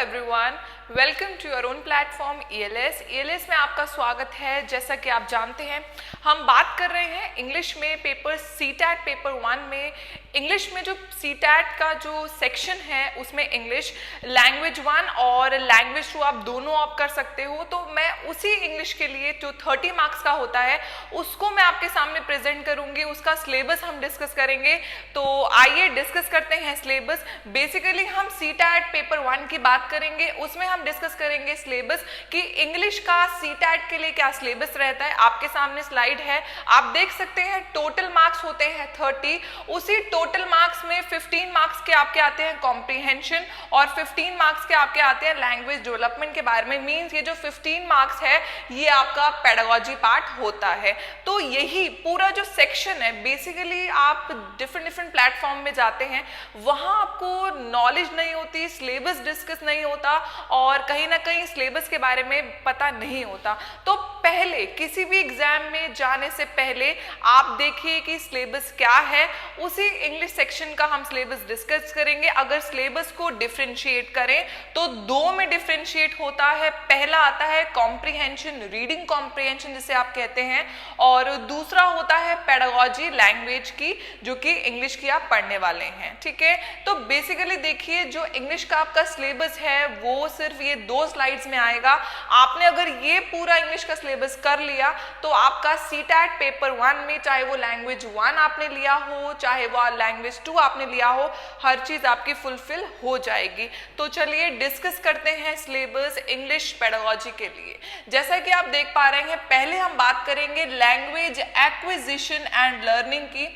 Everyone, welcome to your own platform ELS में आपका स्वागत है। जैसा कि आप जानते हैं, हम बात कर रहे हैं इंग्लिश में पेपर CTAT पेपर 1 में। इंग्लिश में जो CTAT का जो सेक्शन है उसमें इंग्लिश लैंग्वेज 1 और लैंग्वेज 2 आप दोनों ऑप्ट कर सकते हो। तो मैं उसी इंग्लिश के लिए जो 30 मार्क्स का होता है उसको मैं आपके सामने प्रेजेंट करूंगी, उसका सिलेबस हम डिस्कस करेंगे। तो आइए डिस्कस करते हैं सिलेबस। बेसिकली हम CTAT पेपर 1 की बात करेंगे, उसमें हम डिस्कस करेंगे सिलेबस कि इंग्लिश का CTAT के लिए क्या सिलेबस रहता है। आपके सामने स्लाइड है, आप देख सकते हैं टोटल मार्क्स होते हैं 30। उसी टोटल मार्क्स में 15 मार्क्स के आपके आते हैं कॉम्प्रिहेंशन और 15 मार्क्स के आपके आते हैं लैंग्वेज डेवलपमेंट के बारे में। मींस ये जो 15 मार्क्स है ये आपका पेडागोजी पार्ट होता है। तो यही पूरा जो सेक्शन है, बेसिकली आप डिफरेंट प्लेटफॉर्म में जाते हैं, वहां आपको नॉलेज नहीं होती, सिलेबस डिस्कस नहीं होता और कहीं ना कहीं सिलेबस के बारे में पता नहीं होता। तो पहले किसी भी एग्जाम में जाने से पहले आप देखिए कि सिलेबस क्या है। उसी इंग्लिश सेक्शन का हम सिलेबस डिस्कस करेंगे। अगर सिलेबस को डिफरेंशिएट करें तो दो में डिफरेंशिएट होता है। पहला आता है कॉम्प्रिहेंशन, रीडिंग कॉम्प्रिहेंशन जिसे आप कहते हैं, और दूसरा होता है पेडागोजी लैंग्वेज की, जो कि इंग्लिश की आप पढ़ने वाले हैं। ठीक है, तो बेसिकली देखिए जो इंग्लिश का आपका सिलेबस है वो सिर्फ ये 2 स्लाइड्स में आएगा। आपने अगर ये पूरा इंग्लिश का सिलेबस कर लिया तो आपका CTAT पेपर 1 में, चाहे वो लैंग्वेज 1 आपने लिया हो, चाहे वो लैंग्वेज 2 आपने लिया हो, हर चीज आपकी फुलफिल हो जाएगी। तो चलिए डिस्कस करते हैं सिलेबस इंग्लिश पेडागोजी के लिए। जैसा कि आप देख पा रहे हैं, पहले हम बात करेंगे लैंग्वेज एक्विजिशन एंड लर्निंग की।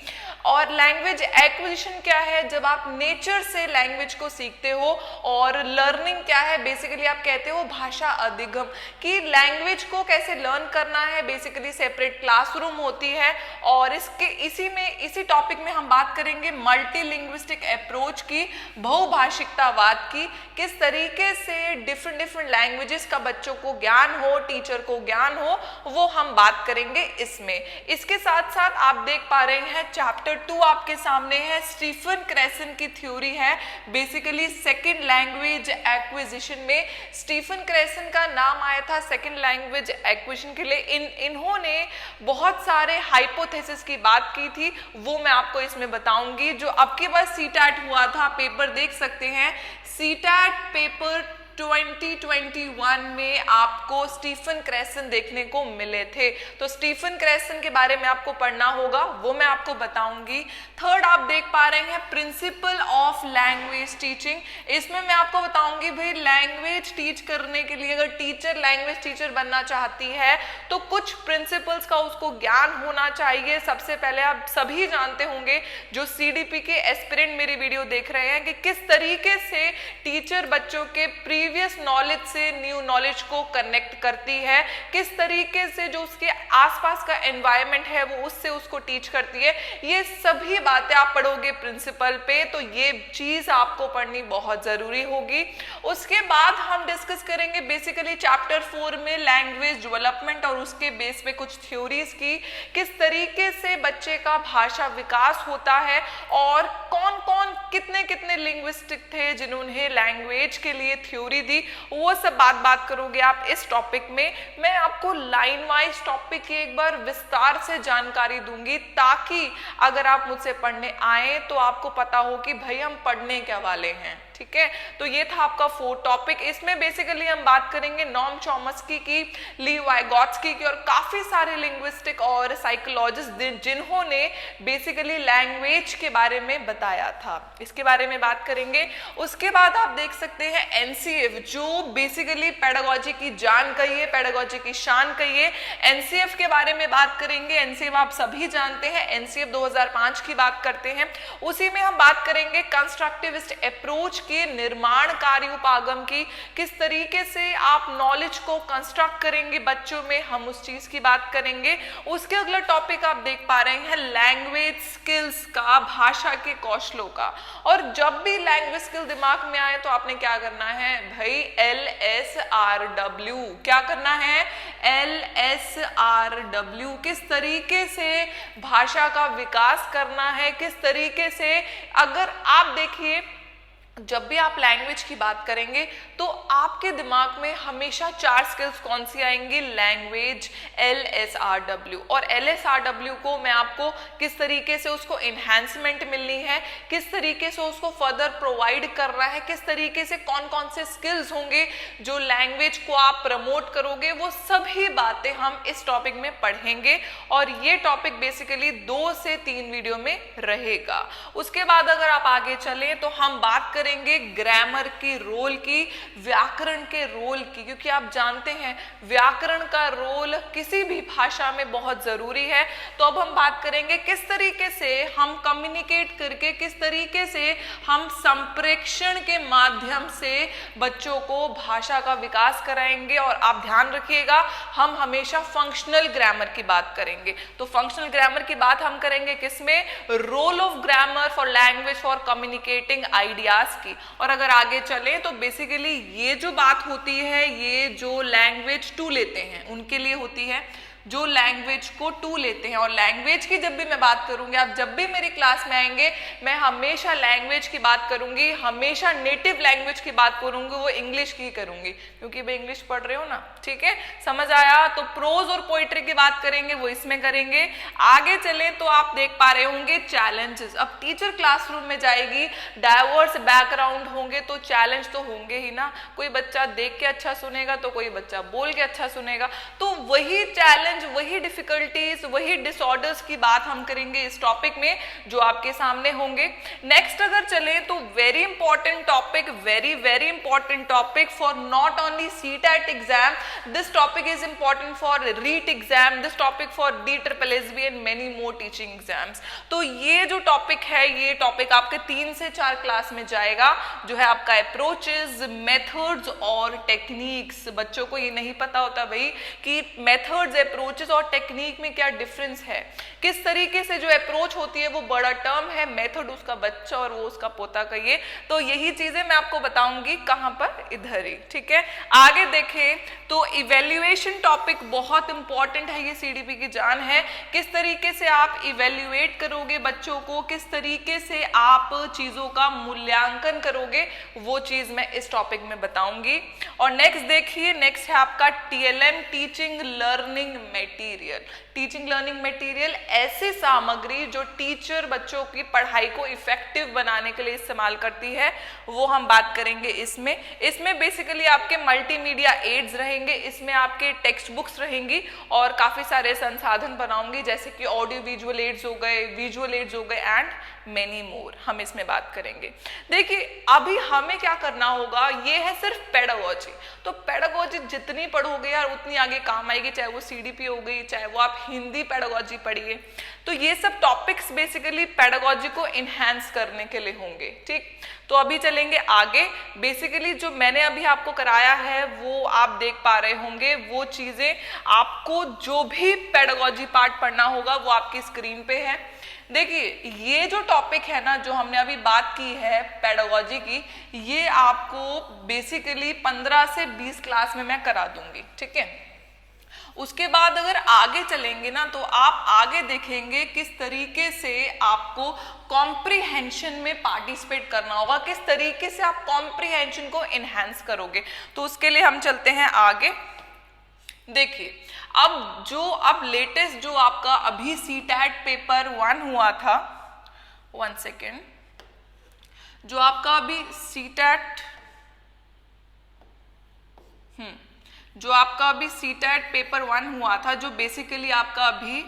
और लैंग्वेज एक्विजिशन क्या है? जब आप नेचर से लैंग्वेज को सीखते हो। और लर्निंग क्या है? बेसिकली आप कहते हो भाषा अधिगम, कि लैंग्वेज को कैसे लर्न करना है। बेसिकली सेपरेट क्लासरूम होती है और इसी टॉपिक में हम बात करेंगे मल्टीलिंग्विस्टिक अप्रोच की, बहुभाषिकतावाद की। किस तरीके से डिफरेंट लैंग्वेजेस का बच्चों को ज्ञान हो, टीचर को ज्ञान हो, वो हम बात करेंगे इसमें। इसके साथ साथ आप देख पा रहे हैं चैप्टर 2 आपके सामने है, स्टीफन क्रेसन की थ्योरी है। बेसिकली सेकंड लैंग्वेज एक्विजिशन में स्टीफन क्रेसन का नाम आया था सेकंड लैंग्वेज एक्विजिशन के लिए। इन्होंने बहुत सारे हाइपोथेसिस की बात की थी, वो मैं आपको इसमें बताऊंगी। जो अब के बाद CTAT हुआ था, पेपर देख सकते हैं, CTAT पेपर 2021 में आपको स्टीफन क्रेसन देखने को मिले थे। तो स्टीफन क्रेसन के बारे में आपको पढ़ना होगा, वो मैं आपको बताऊंगी। थर्ड आप देख पा रहे हैं प्रिंसिपल ऑफ लैंग्वेज टीचिंग। इसमें मैं आपको बताऊंगी भाई लैंग्वेज टीच करने के लिए अगर टीचर लैंग्वेज टीचर बनना चाहती है तो कुछ प्रिंसिपल्स का उसको ज्ञान होना चाहिए। सबसे पहले आप सभी जानते होंगे जो CDP के एस्पिरेंट मेरी वीडियो देख रहे हैं, कि किस तरीके से टीचर बच्चों के प्रीवियस नॉलेज से न्यू नॉलेज को कनेक्ट करती है, किस तरीके से जो उसके आसपास का एनवायरनमेंट है वो उससे उसको टीच करती है। ये सभी बातें आप पढ़ोगे प्रिंसिपल पे, तो ये चीज आपको पढ़नी बहुत जरूरी होगी। उसके बाद हम डिस्कस करेंगे बेसिकली चैप्टर 4 में लैंग्वेज डेवलपमेंट और उसके बेस पे कुछ थ्योरीज की, किस तरीके से बच्चे का भाषा विकास होता है और कौन कौन कितने लिंग्विस्टिक थे जिन्होंने लैंग्वेज के लिए थ्योरी दी, वो सब बात करोगे आप इस टॉपिक में। मैं आपको लाइन वाइज टॉपिक की एक बार विस्तार से जानकारी दूंगी, ताकि अगर आप मुझसे पढ़ने आए तो आपको पता हो कि भाई हम पढ़ने क्या वाले हैं। ठीक है, तो ये था आपका 4 टॉपिक। इसमें बेसिकली हम बात करेंगे नॉम चॉम्स्की की, ली वाइगोत्स्की की और काफी सारे लिंग्विस्टिक और साइकोलॉजिस्ट जिन्होंने बेसिकली लैंग्वेज के बारे में बताया था, इसके बारे में बात करेंगे। उसके बाद आप देख सकते हैं NCF, जो बेसिकली पेडागोजी की जान कहिए, पेडागोजी की शान कहिए। NCF के बारे में बात करेंगे। NCF आप सभी जानते हैं, NCF 2005 की बात करते हैं। उसी में हम बात करेंगे कंस्ट्रक्टिविस्ट अप्रोच के, निर्माणकारी उपागम की, किस तरीके से आप नॉलेज को कंस्ट्रक्ट करेंगे बच्चों में, हम उस चीज की बात करेंगे। उसके अगला टॉपिक आप देख पा रहे हैं लैंग्वेज स्किल्स का, भाषा के कौशलों का। और जब भी लैंग्वेज स्किल दिमाग में आए तो आपने क्या करना है भाई, LSRW। क्या करना है? LSRW, किस तरीके से भाषा का विकास करना है, किस तरीके से, अगर आप देखिए जब भी आप लैंग्वेज की बात करेंगे तो आपके दिमाग में हमेशा 4 स्किल्स कौन सी आएंगी? Language, LSRW। और LSRW को मैं आपको किस तरीके से उसको इन्हांसमेंट मिलनी है, किस तरीके से उसको फर्दर प्रोवाइड करना है, किस तरीके से कौन कौन से स्किल्स होंगे जो लैंग्वेज को आप प्रमोट करोगे, वो सभी बातें हम इस टॉपिक में पढ़ेंगे। और ये टॉपिक बेसिकली 2 से 3 वीडियो में रहेगा। उसके बाद अगर आप आगे चलें तो हम बात करेंगे ग्रामर की रोल की, व्याकरण के रोल की, क्योंकि आप जानते हैं व्याकरण का रोल किसी भी भाषा में बहुत जरूरी है। तो अब हम बात करेंगे किस तरीके से हम कम्युनिकेट करके, किस तरीके से हम संप्रेषण के माध्यम से बच्चों को भाषा का विकास कराएंगे। और आप ध्यान रखिएगा, हम हमेशा फंक्शनल ग्रामर की बात करेंगे। तो फंक्शनल ग्रामर की बात हम करेंगे किसमें? Role of grammar for language for communicating ideas की। और अगर आगे चलें तो बेसिकली ये जो बात होती है, ये जो लैंग्वेज 2 लेते हैं उनके लिए होती है, जो लैंग्वेज को 2 लेते हैं। और लैंग्वेज की जब भी मैं बात करूंगी, आप जब भी मेरी क्लास में आएंगे, मैं हमेशा लैंग्वेज की बात करूंगी, हमेशा नेटिव लैंग्वेज की बात करूंगी, वो इंग्लिश की करूंगी, क्योंकि मैं इंग्लिश पढ़ रही हूँ ना। ठीक है, समझ आया? तो प्रोज और पोइट्री की बात करेंगे, वो इसमें करेंगे। आगे चलें तो आप देख पा रहे होंगे चैलेंजेस। अब टीचर क्लासरूम में जाएगी, डाइवर्स बैकग्राउंड होंगे तो चैलेंज तो होंगे ही ना। कोई बच्चा देख के अच्छा सुनेगा तो कोई बच्चा बोल के अच्छा सुनेगा। तो वही चैलेंज, वही डिफिकल्टीज, वही डिसऑर्डर्स की बात हम करेंगे इस टॉपिक में जो आपके सामने होंगे। नेक्स्ट अगर चले तो very important topic, very very important topic for not only CTET exam, this topic is important for REET exam, this topic for DSSB and many more teaching exams. तो ये जो टॉपिक है, ये टॉपिक आपके 3 से 4 क्लास में जाएगा, जो है आपका अप्रोचेस, मेथड्स और टेक्निक्स। बच्चों को ये नहीं पता होता भाई कि मेथड्स, अप्रोचेस और टेक्निक में क्या डिफरेंस है। किस तरीके से जो अप्रोच होती है वो बड़ा टर्म है, मेथड उसका बच्चा और वो उसका पोता कहिए। तो यही चीजें मैं आपको बताऊंगी कहां पर, इधर ही। ठीक है, आगे देखें तो इवेल्युएशन टॉपिक बहुत इंपॉर्टेंट है, ये CDP की जान है। किस तरीके से आप इवेल्युएट करोगे बच्चों को, किस तरीके से आप चीजों का मूल्यांकन करोगे, वो चीज मैं इस टॉपिक में बताऊंगी। और नेक्स्ट देखिए, नेक्स्ट है आपका TLM, teaching learning material. Teaching learning material ऐसी सामग्री जो टीचर बच्चों की पढ़ाई को इफेक्टिव बनाने के लिए इस्तेमाल करती है, वो हम बात करेंगे इसमें बेसिकली आपके मल्टीमीडिया एड्स रहेंगे, इसमें आपके टेक्स्ट बुक्स रहेंगी और काफी सारे संसाधन बनाऊंगी, जैसे कि ऑडियो विजुअल एड्स हो गए, विजुअल एड्स हो गए एंड मेनी मोर, हम इसमें बात करेंगे। देखिए अभी हमें क्या करना होगा, ये है सिर्फ पेडागोजी। तो पेडागोजी जितनी पढ़ोगे यार उतनी आगे काम आएगी, चाहे वो CDP हो गई, चाहे वो आप हिंदी पेडागोजी पढ़िए। तो ये सब टॉपिक्स बेसिकली पेडागोजी को इनहैंस करने के लिए होंगे। ठीक, तो अभी चलेंगे आगे। बेसिकली जो मैंने अभी आपको कराया है वो आप देख पा रहे होंगे, वो चीजें आपको जो भी पेडागोजी पार्ट पढ़ना होगा वो आपकी स्क्रीन पे है। देखिए ये जो टॉपिक है ना, जो हमने अभी बात की है पेडागोजी की, ये आपको बेसिकली 15 से 20 क्लास में मैं करा दूंगी। ठीक है, उसके बाद अगर आगे चलेंगे ना तो आप आगे देखेंगे किस तरीके से आपको कॉम्प्रिहेंशन में पार्टिसिपेट करना होगा, किस तरीके से आप कॉम्प्रिहेंशन को एनहांस करोगे। तो उसके लिए हम चलते हैं आगे। देखिए अब लेटेस्ट जो आपका अभी CTET पेपर 1 हुआ था, 1 सेकेंड, जो आपका अभी CTET पेपर 1 हुआ था, जो बेसिकली आपका अभी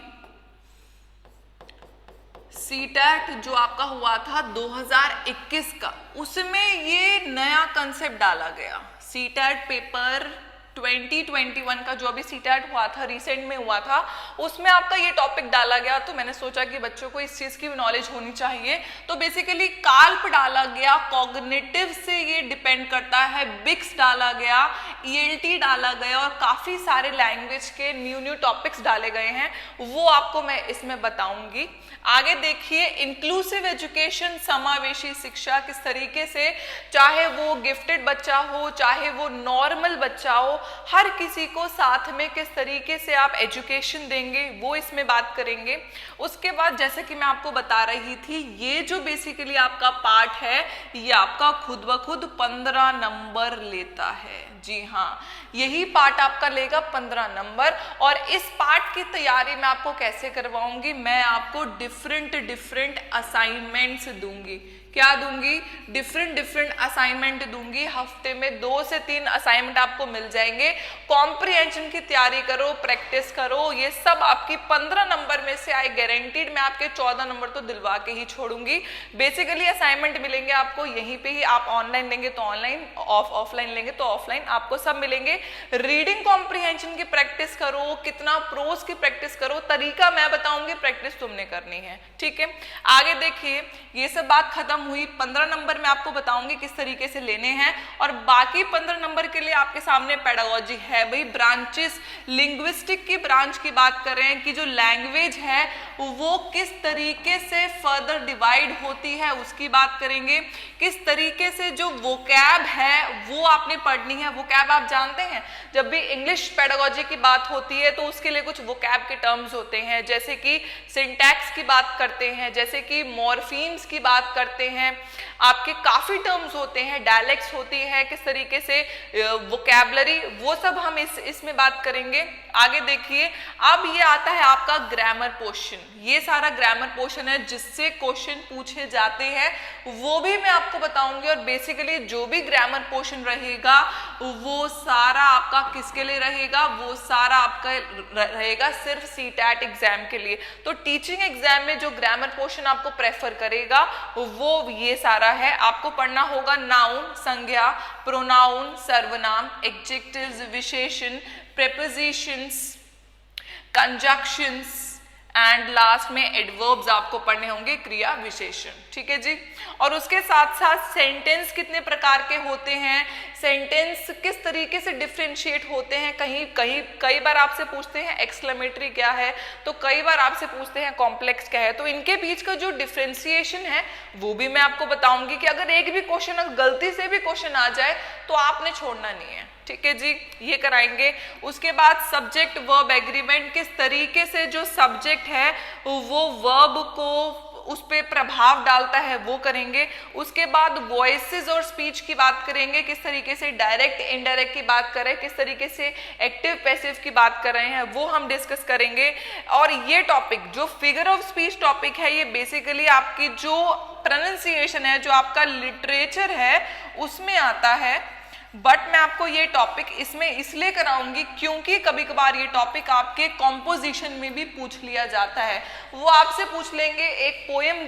CTET जो आपका हुआ था 2021 का, उसमें ये नया कंसेप्ट डाला गया। CTET पेपर 2021 का जो अभी CTET हुआ था, रिसेंट में हुआ था, उसमें आपका ये टॉपिक डाला गया। तो मैंने सोचा कि बच्चों को इस चीज की भी नॉलेज होनी चाहिए। तो बेसिकली काल्प डाला गया, कॉग्निटिव से ये डिपेंड करता है, बिक्स डाला गया, ELT डाला गया और काफी सारे लैंग्वेज के न्यू टॉपिक्स डाले गए हैं, वो आपको मैं इसमें बताऊंगी। आगे देखिए, इंक्लूसिव एजुकेशन, समावेशी शिक्षा, किस तरीके से चाहे वो गिफ्टेड बच्चा हो चाहे वो नॉर्मल बच्चा हो, हर किसी को साथ में किस तरीके से आप एजुकेशन देंगे वो इसमें बात करेंगे। उसके बाद जैसे कि मैं आपको बता रही थी, ये जो बेसिकली आपका पार्ट है ये आपका खुद ब खुद 15 नंबर लेता है। जी हाँ, यही पार्ट आपका लेगा 15 नंबर। और इस पार्ट की तैयारी मैं आपको कैसे करवाऊंगी, मैं आपको डिफरेंट असाइनमेंट्स दूंगी। क्या दूंगी? डिफरेंट असाइनमेंट दूंगी। हफ्ते में 2 से 3 असाइनमेंट आपको मिल जाएंगे। कॉम्प्रिहेंशन की तैयारी करो, प्रैक्टिस करो, ये सब आपकी 15 नंबर में से आई गारंटीड मैं आपके 14 नंबर तो दिलवा के ही छोड़ूंगी। बेसिकली असाइनमेंट मिलेंगे आपको यहीं पे ही, आप ऑनलाइन लेंगे तो ऑनलाइन, ऑफलाइन लेंगे तो ऑफलाइन, आपको सब मिलेंगे। रीडिंग कॉम्प्रिहेंशन की प्रैक्टिस करो, कितना प्रोज की प्रैक्टिस करो, तरीका मैं बताऊंगी, प्रैक्टिस तुमने करनी है। ठीक है, आगे देखिए, ये सब बात खत्म हुई। 15 नंबर में आपको बताऊंगी किस तरीके से लेने हैं, और बाकी 15 नंबर के लिए आपके सामने पेडागोजी है। भाई ब्रांचेस, लिंग्विस्टिक की ब्रांच की बात कर रहे हैं कि जो लैंग्वेज है वो किस तरीके से फर्दर डिवाइड होती है उसकी बात करेंगे। किस तरीके से जो वोकैब है वो आपने पढ़नी है। वोकैब आप जानते हैं, जब भी इंग्लिश पेडागोजी की बात होती है तो उसके लिए कुछ वोकैब के टर्म्स होते हैं, जैसे कि सिंटैक्स की बात करते हैं, जैसे कि मॉर्फीम्स की बात करते हैं, आपके काफी टर्म्स होते हैं, डायलेक्ट्स होती है, किस तरीके से वोकैबलरी, वो सब हम इसमें बात करेंगे। आगे देखिए, अब ये आता है आपका ग्रामर पोर्शन। ये सारा ग्रामर पोर्शन है जिससे क्वेश्चन पूछे जाते हैं, वो भी मैं आपको बताऊंगी। और बेसिकली जो भी ग्रामर पोर्शन रहेगा वो सारा आपका किसके लिए रहेगा? वो सारा आपका रहेगा सिर्फ सीटैट एग्जाम के लिए। तो टीचिंग एग्जाम में जो ग्रामर पोर्शन आपको प्रेफर करेगा वो ये सारा है। आपको पढ़ना होगा नाउन, संज्ञा, प्रोनाउन, सर्वनाम, एडजेक्टिव्स, विशेषण, प्रेपोजिशंस, कंजक्शंस एंड लास्ट में एडवर्ब्स आपको पढ़ने होंगे, क्रिया विशेषण। ठीक है जी। और उसके साथ साथ सेंटेंस कितने प्रकार के होते हैं, सेंटेंस किस तरीके से डिफरेंशिएट होते हैं। कई बार आपसे पूछते हैं एक्सक्लेमेटरी क्या है, तो कई बार आपसे पूछते हैं कॉम्प्लेक्स क्या है। तो इनके बीच का जो डिफरेंशिएशन है वो भी मैं आपको बताऊंगी कि अगर एक भी क्वेश्चन, अगर गलती से भी क्वेश्चन आ जाए तो आपने छोड़ना नहीं है। ठीक है जी, ये कराएंगे। उसके बाद सब्जेक्ट वर्ब एग्रीमेंट, किस तरीके से जो सब्जेक्ट है वो वर्ब को उस पर प्रभाव डालता है, वो करेंगे। उसके बाद वॉइसेस और स्पीच की बात करेंगे, किस तरीके से डायरेक्ट इनडायरेक्ट की बात कर रहे हैं, किस तरीके से एक्टिव पैसिव की बात कर रहे हैं, वो हम डिस्कस करेंगे। और ये टॉपिक जो फिगर ऑफ स्पीच टॉपिक है, ये बेसिकली आपकी जो प्रोनाउंसिएशन है, जो आपका लिटरेचर है उसमें आता है। बट मैं आपको ये टॉपिक इसमें इसलिए कराऊंगी क्योंकि कभी कभार ये टॉपिक आपके कॉम्पोजिशन में भी पूछ लिया जाता है। वो आपसे पूछ लेंगे, एक पोएम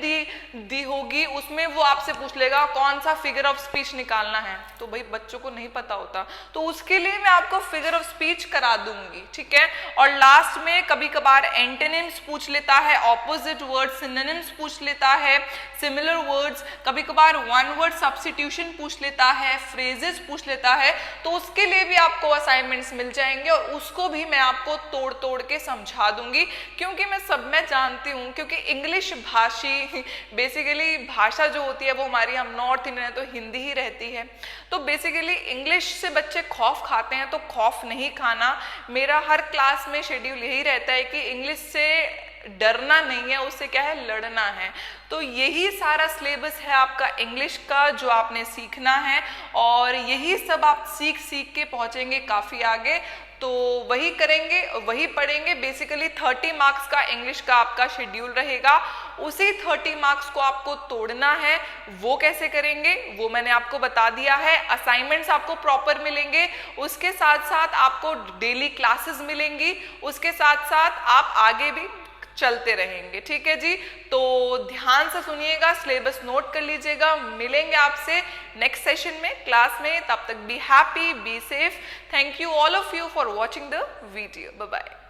दी होगी, उसमें वो आपसे पूछ लेगा कौन सा फिगर ऑफ स्पीच निकालना है, तो भाई बच्चों को नहीं पता होता, तो उसके लिए मैं आपको फिगर ऑफ स्पीच करा दूंगी। ठीक है। और लास्ट में कभी कभार एंटोनिम्स पूछ लेता है, ऑपोजिट वर्ड, सिनोनिम्स पूछ लेता है, सिमिलर वर्ड्स, कभी कभार वन वर्ड सब्स्टिट्यूशन पूछ लेता है, फ्रेजेस पूछ लेता है। तो उसके लिए भी आपको असाइनमेंट्स मिल जाएंगे और उसको भी मैं आपको तोड़ तोड़ के समझा दूंगी, क्योंकि मैं जानती हूँ, क्योंकि इंग्लिश भाषी बेसिकली भाषा जो होती है वो हमारी, हम नॉर्थ इंडियन है तो हिंदी ही रहती है। तो बेसिकली इंग्लिश से बच्चे खौफ खाते हैं, तो खौफ नहीं खाना। मेरा हर क्लास में शेड्यूल यही रहता है कि इंग्लिश से डरना नहीं है, उससे क्या है, लड़ना है। तो यही सारा सिलेबस है आपका इंग्लिश का जो आपने सीखना है, और यही सब आप सीख के पहुंचेंगे काफी आगे। तो वही करेंगे, वही पढ़ेंगे। बेसिकली 30 मार्क्स का इंग्लिश का आपका शेड्यूल रहेगा, उसी 30 मार्क्स को आपको तोड़ना है। वो कैसे करेंगे वो मैंने आपको बता दिया है। असाइनमेंट्स आपको प्रॉपर मिलेंगे, उसके साथ साथ आपको डेली क्लासेस मिलेंगी, उसके साथ साथ आप आगे भी चलते रहेंगे। ठीक है जी। तो ध्यान से सुनिएगा, सिलेबस नोट कर लीजिएगा। मिलेंगे आपसे नेक्स्ट सेशन में, क्लास में। तब तक be happy, be safe. Thank you all of you for watching the video. Bye bye.